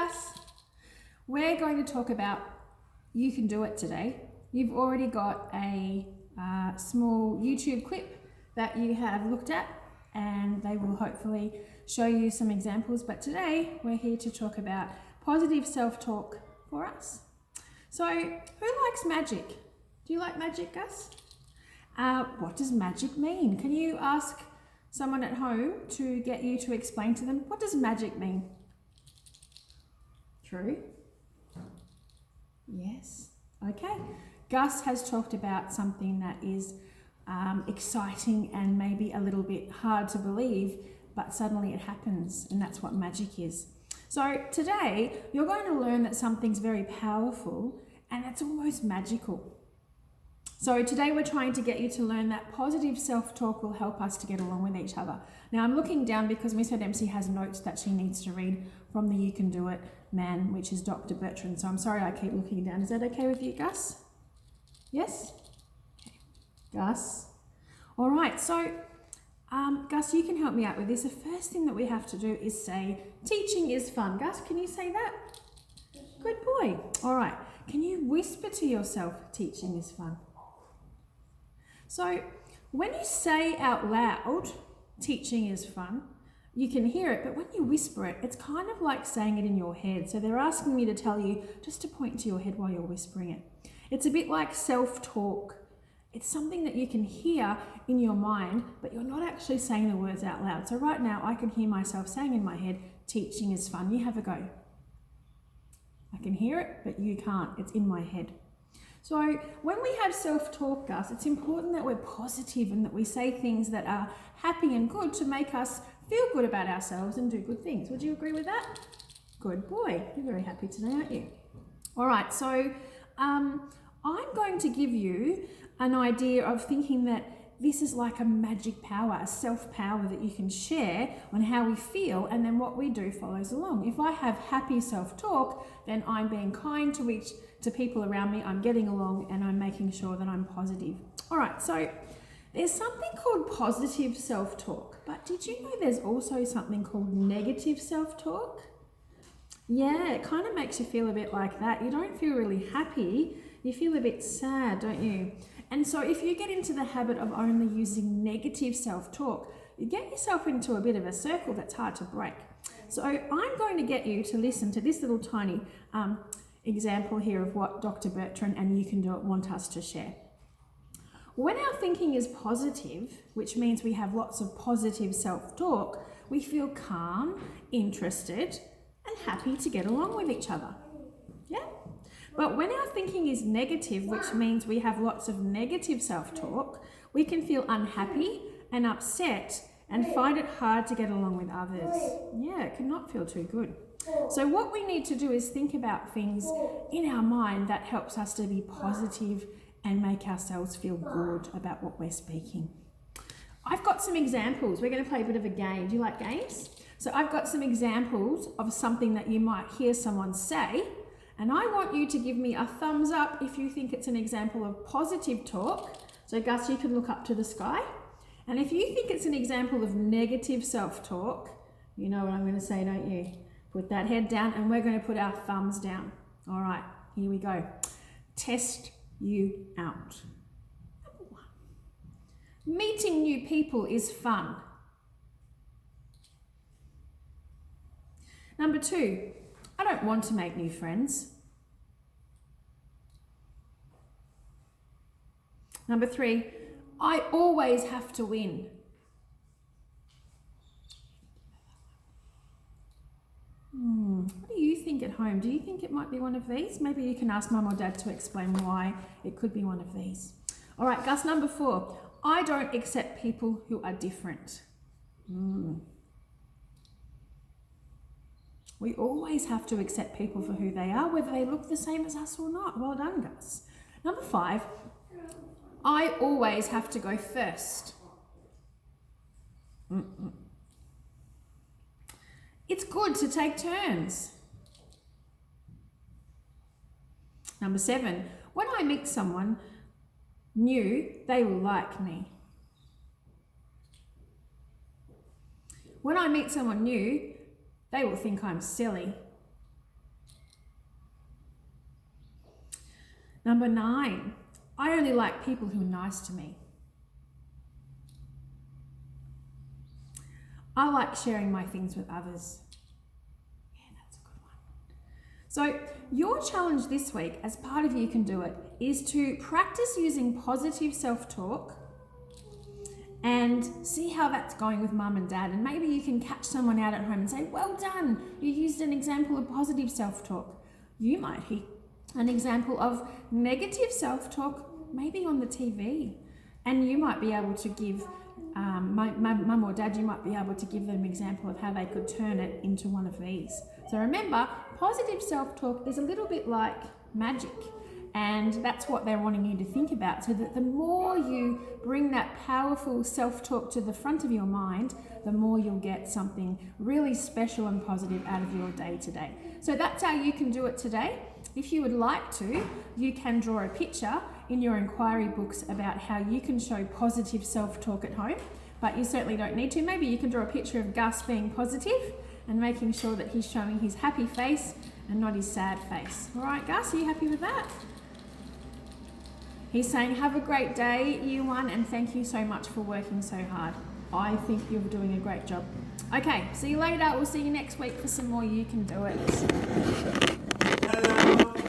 Gus. We're going to talk about You Can Do It today. You've already got a small YouTube clip that you have looked at, and they will hopefully show you some examples. But today we're here to talk about positive self-talk for us. So who likes magic? Do you like magic, Gus? What does magic mean? Can you ask someone at home to get you to explain to them, what does magic mean? True? Yes. Okay. Gus has talked about something that is exciting and maybe a little bit hard to believe, but suddenly it happens, and that's what magic is. So today you're going to learn that something's very powerful and it's almost magical. So today we're trying to get you to learn that positive self-talk will help us to get along with each other. Now I'm looking down because Miss Dempsey has notes that she needs to read from the You Can Do It man, which is Dr. Bertrand. So I'm sorry I keep looking down. Is that okay with you, Gus? Yes? Okay. Gus? All right, so Gus, you can help me out with this. The first thing that we have to do is say, teaching is fun. Gus, can you say that? Good boy. All right. Can you whisper to yourself, teaching is fun? So when you say out loud, teaching is fun, you can hear it, but when you whisper it, it's kind of like saying it in your head. So they're asking me to tell you just to point to your head while you're whispering it. It's a bit like self-talk. It's something that you can hear in your mind, but you're not actually saying the words out loud. So right now I can hear myself saying in my head, teaching is fun. You have a go. I can hear it, but you can't. It's in my head. So when we have self-talk, Gus, it's important that we're positive and that we say things that are happy and good to make us feel good about ourselves and do good things. Would you agree with that? Good boy. You're very happy today, aren't you? All right, so I'm going to give you an idea of thinking that this is like a magic power, a self-power that you can share on how we feel, and then what we do follows along. If I have happy self-talk, then I'm being kind to people around me, I'm getting along, and I'm making sure that I'm positive. All right, so there's something called positive self-talk, but did you know there's also something called negative self-talk? Yeah, it kind of makes you feel a bit like that. You don't feel really happy, you feel a bit sad, don't you? And so if you get into the habit of only using negative self-talk, you get yourself into a bit of a circle that's hard to break. So I'm going to get you to listen to this little tiny example here of what Dr. Bertrand and You Can Do It want us to share. When our thinking is positive, which means we have lots of positive self-talk, we feel calm, interested, and happy to get along with each other. Yeah? But when our thinking is negative, which means we have lots of negative self-talk, we can feel unhappy and upset and find it hard to get along with others. Yeah, it cannot feel too good. So what we need to do is think about things in our mind that helps us to be positive and make ourselves feel good about what we're speaking. I've got some examples. We're going to play a bit of a game. Do you like games? So I've got some examples of something that you might hear someone say, and I want you to give me a thumbs up if you think it's an example of positive talk. So Gus, you can look up to the sky. And if you think it's an example of negative self-talk, you know what I'm going to say, don't you? Put that head down and we're going to put our thumbs down. All right, here we go. Test you out. Number 1. Meeting new people is fun. Number 2. I don't want to make new friends. Number 3, I always have to win. What do you think at home? Do you think it might be one of these? Maybe you can ask Mum or Dad to explain why it could be one of these. All right, Gus, number 4, I don't accept people who are different. We always have to accept people for who they are, whether they look the same as us or not. Well done, Gus. Number 5, I always have to go first. It's good to take turns. Number 7, when I meet someone new, they will like me. When I meet someone new, they will think I'm silly. Number 9, I only like people who are nice to me. I like sharing my things with others. Yeah, that's a good one. So your challenge this week, as part of You Can Do It, is to practice using positive self-talk and see how that's going with mum and dad. And maybe you can catch someone out at home and say, well done, you used an example of positive self-talk. You might hear an example of negative self-talk, maybe on the TV. And you might be able to give mum or dad, you might be able to give them an example of how they could turn it into one of these. So remember, positive self-talk is a little bit like magic. And that's what they're wanting you to think about, so that the more you bring that powerful self-talk to the front of your mind, the more you'll get something really special and positive out of your day today. So that's how you can do it today. If you would like to, you can draw a picture in your inquiry books about how you can show positive self-talk at home, but you certainly don't need to. Maybe you can draw a picture of Gus being positive and making sure that he's showing his happy face and not his sad face. All right, Gus, are you happy with that? He's saying, have a great day, you one, and thank you so much for working so hard. I think you're doing a great job. Okay, see you later. We'll see you next week for some more You Can Do It.